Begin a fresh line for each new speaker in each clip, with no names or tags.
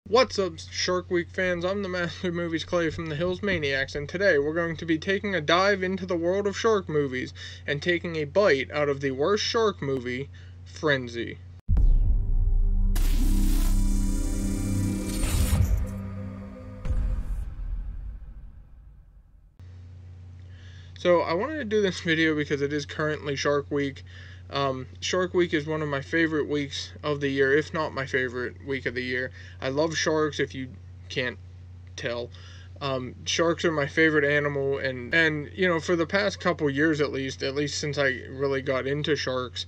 What's up, Shark Week fans? I'm the Master of Movies Clay from the Hills Maniacs, and today we're going to be taking a dive into the world of shark movies and taking a bite out of the worst shark movie, Frenzy. So I wanted to do this video because it is currently Shark Week. Shark Week is one of my favorite weeks of the year, if not my favorite week of the year. I love sharks, if you can't tell. Sharks are my favorite animal, and you know, for the past couple years at least since I really got into sharks,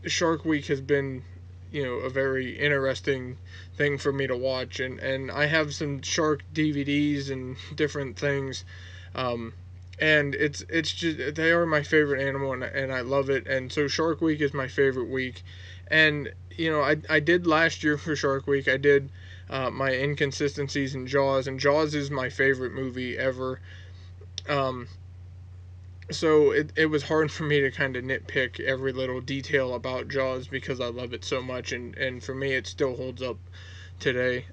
Shark Week has been, you know, a very interesting thing for me to watch, and I have some shark DVDs and different things. And it's just, they are my favorite animal, and I love it. And so Shark Week is my favorite week. And you know, I did last year for Shark Week, I did my inconsistencies in Jaws, and Jaws is my favorite movie ever. So it was hard for me to kind of nitpick every little detail about Jaws because I love it so much, and for me it still holds up today.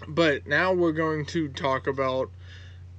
But now we're going to talk about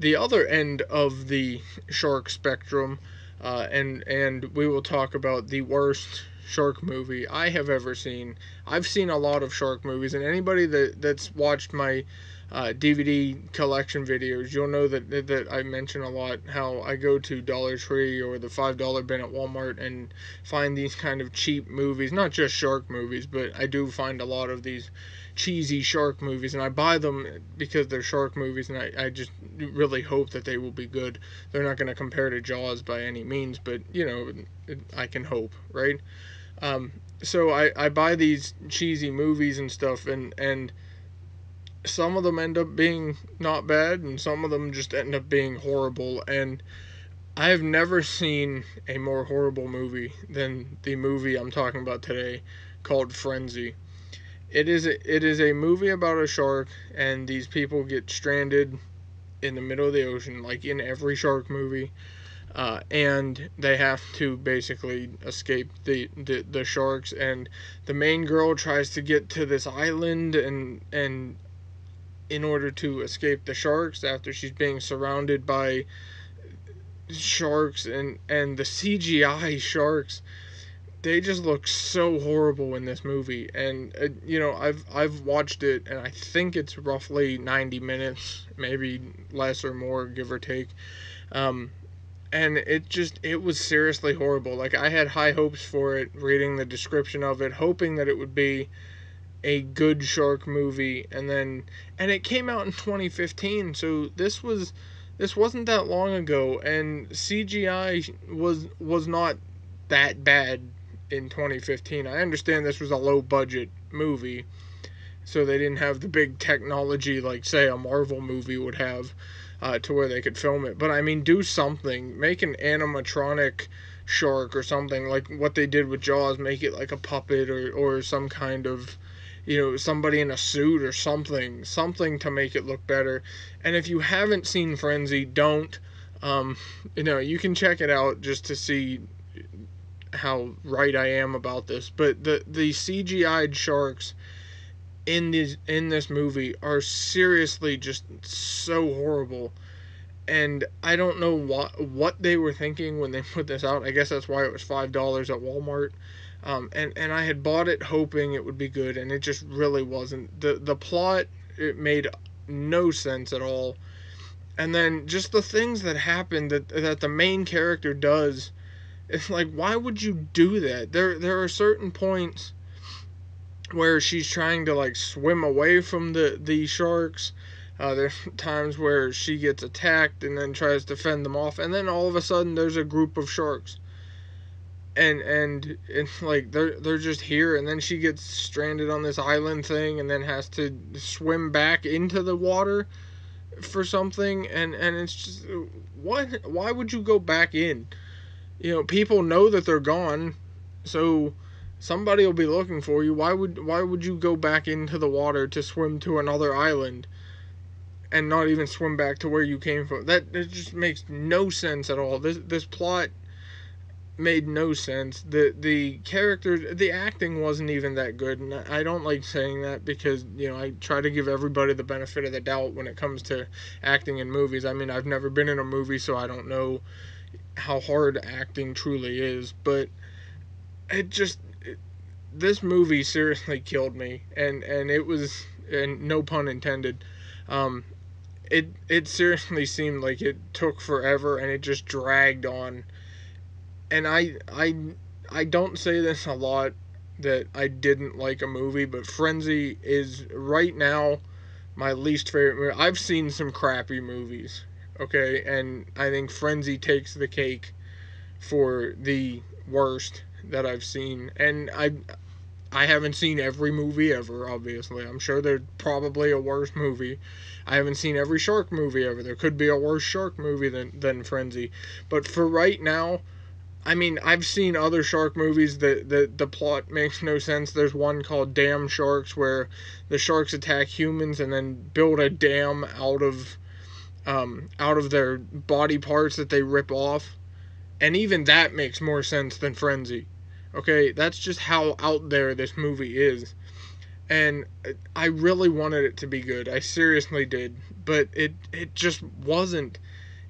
the other end of the shark spectrum, and we will talk about the worst shark movie I have ever seen. I've seen a lot of shark movies, and anybody that's watched my DVD collection videos, you'll know that I mention a lot how I go to Dollar Tree or the $5 bin at Walmart and find these kind of cheap movies, not just shark movies, but I do find a lot of these cheesy shark movies, and I buy them because they're shark movies, and I just really hope that they will be good. They're not going to compare to Jaws by any means, but you know, I can hope, right? So I buy these cheesy movies and stuff, and some of them end up being not bad, and some of them just end up being horrible. And I have never seen a more horrible movie than the movie I'm talking about today, called Frenzy. It is a movie about a shark, and these people get stranded in the middle of the ocean, like in every shark movie, and they have to basically escape the sharks. And the main girl tries to get to this island, and in order to escape the sharks after she's being surrounded by sharks, and the CGI sharks, they just look so horrible in this movie. And you know, I've watched it, and I think it's roughly 90 minutes, maybe less or more, give or take. And it was seriously horrible. Like, I had high hopes for it, reading the description of it, hoping that it would be a good shark movie, and it came out in 2015, so this wasn't that long ago, and CGI was not that bad in 2015. I understand this was a low budget movie, so they didn't have the big technology like, say, a Marvel movie would have, to where they could film it. But I mean, do something, make an animatronic shark or something like what they did with Jaws. Make it like a puppet, or some kind of, you know, somebody in a suit or something to make it look better. And if you haven't seen Frenzy, don't. You know, you can check it out just to see how right I am about this. But the CGI'd sharks in this movie are seriously just so horrible. And I don't know what they were thinking when they put this out. I guess that's why it was $5 at Walmart. And I had bought it hoping it would be good, and it just really wasn't. The plot, it made no sense at all. And then just the things that happened that the main character does, it's like, why would you do that? There are certain points where she's trying to like swim away from the sharks. There's times where she gets attacked and then tries to fend them off, and then all of a sudden there's a group of sharks. And it's like they're just here, and then she gets stranded on this island thing, and then has to swim back into the water for something, and it's just, why would you go back in? You know, people know that they're gone, so somebody will be looking for you. Why would you go back into the water to swim to another island and not even swim back to where you came from? That just makes no sense at all. This plot, made no sense. The characters, the acting wasn't even that good, and I don't like saying that because, you know, I try to give everybody the benefit of the doubt when it comes to acting in movies. I mean, I've never been in a movie, so I don't know how hard acting truly is, but it just this movie seriously killed me, and it was, and no pun intended. Um, it seriously seemed like it took forever, and it just dragged on. And I don't say this a lot that I didn't like a movie, but Frenzy is right now my least favorite movie. I've seen some crappy movies, okay, and I think Frenzy takes the cake for the worst that I've seen. And I haven't seen every movie ever, obviously. I'm sure there's probably a worse movie. I haven't seen every shark movie ever. There could be a worse shark movie than Frenzy. But for right now, I mean, I've seen other shark movies that the plot makes no sense. There's one called Dam Sharks where the sharks attack humans and then build a dam out of their body parts that they rip off. And even that makes more sense than Frenzy. Okay, that's just how out there this movie is. And I really wanted it to be good. I seriously did. But it just wasn't.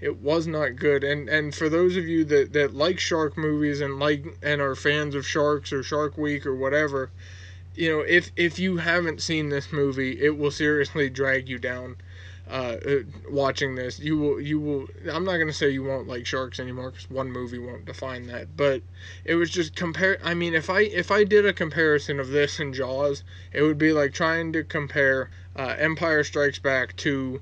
It was not good. And for those of you that like shark movies and are fans of Sharks or Shark Week or whatever, you know, if you haven't seen this movie, it will seriously drag you down. Watching this, you will. I'm not gonna say you won't like sharks anymore because one movie won't define that. But it was just compare. I mean, if I did a comparison of this and Jaws, it would be like trying to compare Empire Strikes Back to,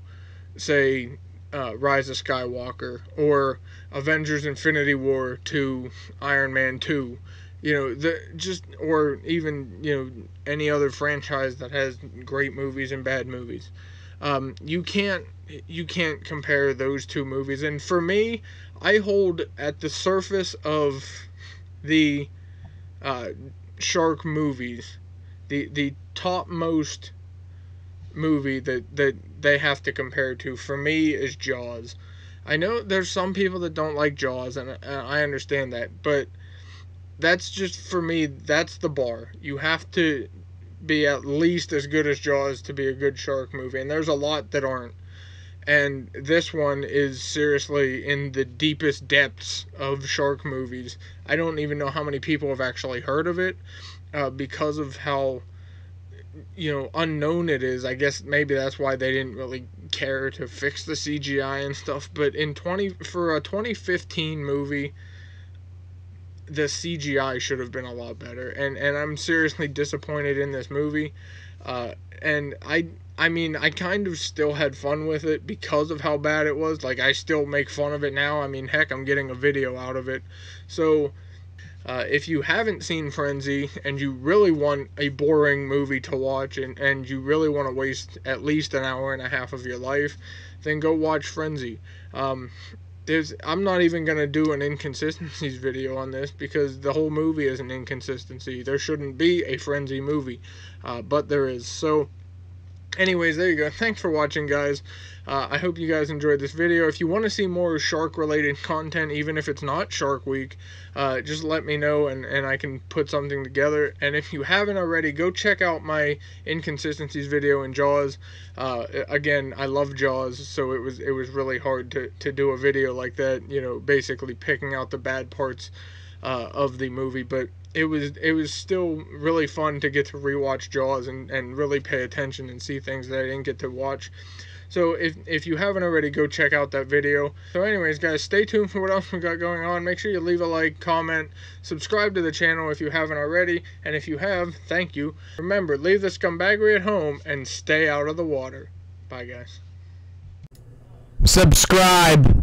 say, Rise of Skywalker, or Avengers: Infinity War to Iron Man 2. You know, or even, you know, any other franchise that has great movies and bad movies. You can't compare those two movies. And for me, I hold at the surface of the shark movies, the topmost movie that they have to compare to for me is Jaws. I know there's some people that don't like Jaws, and I understand that, but that's just, for me, that's the bar. You have to be at least as good as Jaws to be a good shark movie, and there's a lot that aren't. And this one is seriously in the deepest depths of shark movies. I don't even know how many people have actually heard of it, because of how, you know, unknown it is. I guess maybe that's why they didn't really care to fix the CGI and stuff. But for a 2015 movie, the CGI should have been a lot better, and I'm seriously disappointed in this movie. And I mean, I kind of still had fun with it because of how bad it was. Like, I still make fun of it now. I mean, heck, I'm getting a video out of it. So if you haven't seen Frenzy and you really want a boring movie to watch, and you really want to waste at least an hour and a half of your life, then go watch Frenzy. I'm not even going to do an inconsistencies video on this because the whole movie is an inconsistency. There shouldn't be a Frenzy movie, but there is. So, anyways, there you go. Thanks for watching, guys. I hope you guys enjoyed this video. If you want to see more shark-related content, even if it's not Shark Week, just let me know, and I can put something together. And if you haven't already, go check out my inconsistencies video in Jaws. Again, I love Jaws, so it was really hard to do a video like that, you know, basically picking out the bad parts of the movie. But it was still really fun to get to rewatch Jaws and really pay attention and see things that I didn't get to watch. So if you haven't already, go check out that video. So anyways, guys, stay tuned for what else we got going on. Make sure you leave a like, comment, subscribe to the channel if you haven't already, and if you have, thank you. Remember, leave the scumbaggery at home and stay out of the water. Bye, guys.
Subscribe.